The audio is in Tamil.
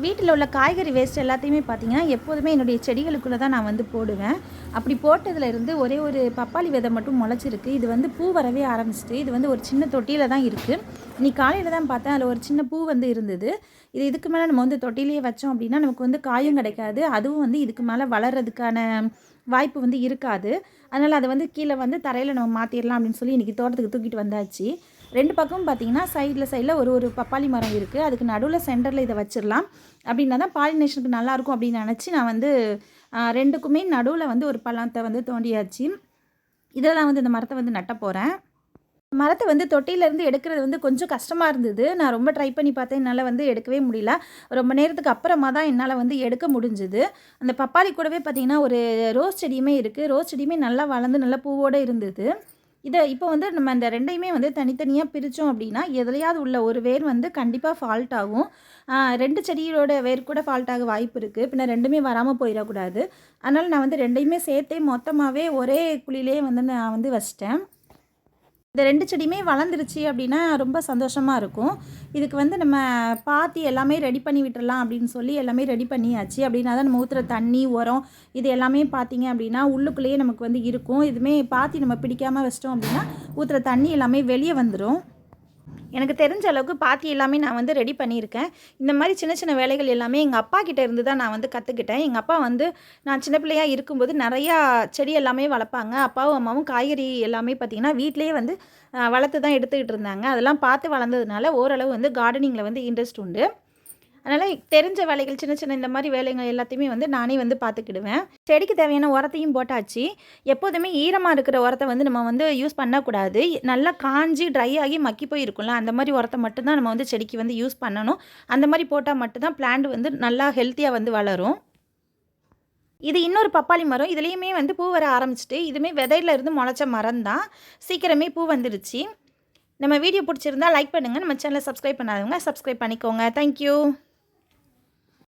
வீட்டில் உள்ள காய்கறி வேஸ்ட் எல்லாத்தையுமே பார்த்திங்கன்னா எப்போதுமே என்னுடைய செடிகளுக்குள்ளே தான் நான் வந்து போடுவேன். அப்படி போட்டதுலேருந்து ஒரே ஒரு பப்பாளி விதை மட்டும் முளைச்சிருக்கு. இது வந்து பூ வரவே ஆரம்பிச்சிட்டு, இது வந்து ஒரு சின்ன தொட்டியில் தான் இருக்குது. இன்னைக்கு காலையில் தான் பார்த்தேன், அதில் ஒரு சின்ன பூ வந்து இருந்தது. இதுக்கு மேலே நம்ம வந்து தொட்டிலேயே வச்சோம் அப்படின்னா நமக்கு வந்து காயும் கிடைக்காது, அதுவும் வந்து இதுக்கு மேலே வளர்கிறதுக்கான வாய்ப்பு வந்து இருக்காது. அதனால் அதை வந்து கீழே வந்து தரையில் நம்ம மாற்றிடலாம் அப்படின்னு சொல்லி இன்றைக்கி தோட்டத்துக்கு தூக்கிட்டு வந்தாச்சு. 2 பக்கமும் பார்த்திங்கன்னா சைடில் ஒரு பப்பாளி மரம் இருக்குது. அதுக்கு நடுவில் சென்டரில் இதை வச்சிடலாம். அப்படின்னா தான் பாலினேஷனுக்கு நல்லாயிருக்கும் அப்படின்னு நினச்சி நான் வந்து 2க்குமே நடுவில் வந்து ஒரு பள்ளத்தை வந்து தோண்டியாச்சு. இதெல்லாம் வந்து இந்த மரத்தை வந்து நட்ட போகிறேன். மரத்தை வந்து தொட்டியிலேருந்து எடுக்கிறது வந்து கொஞ்சம் கஷ்டமாக இருந்தது. நான் ரொம்ப ட்ரை பண்ணி பார்த்தேன், என்னால் வந்து எடுக்கவே முடியல. ரொம்ப நேரத்துக்கு அப்புறமா தான் என்னால் வந்து எடுக்க முடிஞ்சுது. அந்த பப்பாளி கூடவே பார்த்திங்கன்னா ஒரு ரோஸ் செடியுமே இருக்குது. ரோஸ் செடியுமே நல்லா வளர்ந்து நல்லா பூவோடு இருந்தது. இப்போ வந்து நம்ம அந்த 2யுமே வந்து தனித்தனியாக பிரித்தோம் அப்படின்னா எதுலையாவது உள்ள ஒரு வேர் வந்து கண்டிப்பாக ஃபால்ட் ஆகும். 2 செடியோட வேர் கூட ஃபால்ட் ஆக வாய்ப்பு இருக்குது. பின்ன 2மே வராமல் போயிடக்கூடாது. அதனால் நான் வந்து 2யுமே சேர்த்தே மொத்தமாகவே ஒரே குழியிலே வந்து நான் வந்து வச்சிட்டேன். இந்த 2 செடியுமே வளர்ந்துருச்சு அப்படின்னா ரொம்ப சந்தோஷமாக இருக்கும். இதுக்கு வந்து நம்ம பாத்தி எல்லாமே ரெடி பண்ணி விட்டுறலாம் அப்படின்னு சொல்லி எல்லாமே ரெடி பண்ணியாச்சு. அப்படின்னா தான் நம்ம ஊற்றுற தண்ணி, உரம் இது எல்லாமே பார்த்திங்க அப்படின்னா உள்ளுக்குள்ளேயே நமக்கு வந்து இருக்கும். இதுவுமே பாத்தி நம்ம பிடிக்காமல் வச்சிட்டோம் அப்படின்னா ஊற்றுற தண்ணி எல்லாமே வெளியே வந்துடும். எனக்கு தெரிஞ்ச அளவுக்கு பாத்தி எல்லாமே நான் வந்து ரெடி பண்ணியிருக்கேன். இந்த மாதிரி சின்ன சின்ன வேலைகள் எல்லாமே எங்கள் அப்பா கிட்டே இருந்து தான் நான் வந்து கற்றுக்கிட்டேன். எங்கள் அப்பா வந்து நான் சின்ன பிள்ளையாக இருக்கும்போது நிறையா செடி எல்லாமே வளர்ப்பாங்க. அப்பாவும் அம்மாவும் காய்கறி எல்லாமே பார்த்திங்கன்னா வீட்டிலேயே வந்து வளர்த்து தான் எடுத்துக்கிட்டு இருந்தாங்க. அதெல்லாம் பார்த்து வளர்ந்ததுனால ஓரளவு வந்து கார்டனிங்கில் வந்து இன்ட்ரெஸ்ட் உண்டு. அதனால் தெரிஞ்ச வேலைகள் சின்ன சின்ன இந்த மாதிரி வேலைகள் எல்லாத்தையுமே வந்து நானே வந்து பார்த்துக்கிடுவேன். செடிக்கு தேவையான உரத்தையும் போட்டாச்சு. எப்போதுமே ஈரமாக இருக்கிற உரத்தை வந்து நம்ம வந்து யூஸ் பண்ணக்கூடாது. நல்லா காஞ்சி ட்ரை ஆகி மக்கி போய் இருக்கும்ல, அந்த மாதிரி உரத்தை மட்டும்தான் நம்ம வந்து செடிக்கு வந்து யூஸ் பண்ணணும். அந்த மாதிரி போட்டால் மட்டும்தான் பிளான்ட் வந்து நல்லா ஹெல்த்தியாக வந்து வளரும். இது இன்னொரு பப்பாளி மரம். இதுலேயுமே வந்து பூ வர ஆரம்பிச்சிட்டு, இதுவுமே விதையில இருந்து முளைச்ச மரம் தான். சீக்கிரமே பூ வந்துருச்சு. நம்ம வீடியோ பிடிச்சிருந்தா லைக் பண்ணுங்கள். நம்ம சேனலை சப்ஸ்கிரைப் பண்ணாதவங்க சப்ஸ்கிரைப் பண்ணிக்கோங்க. தேங்க்யூ.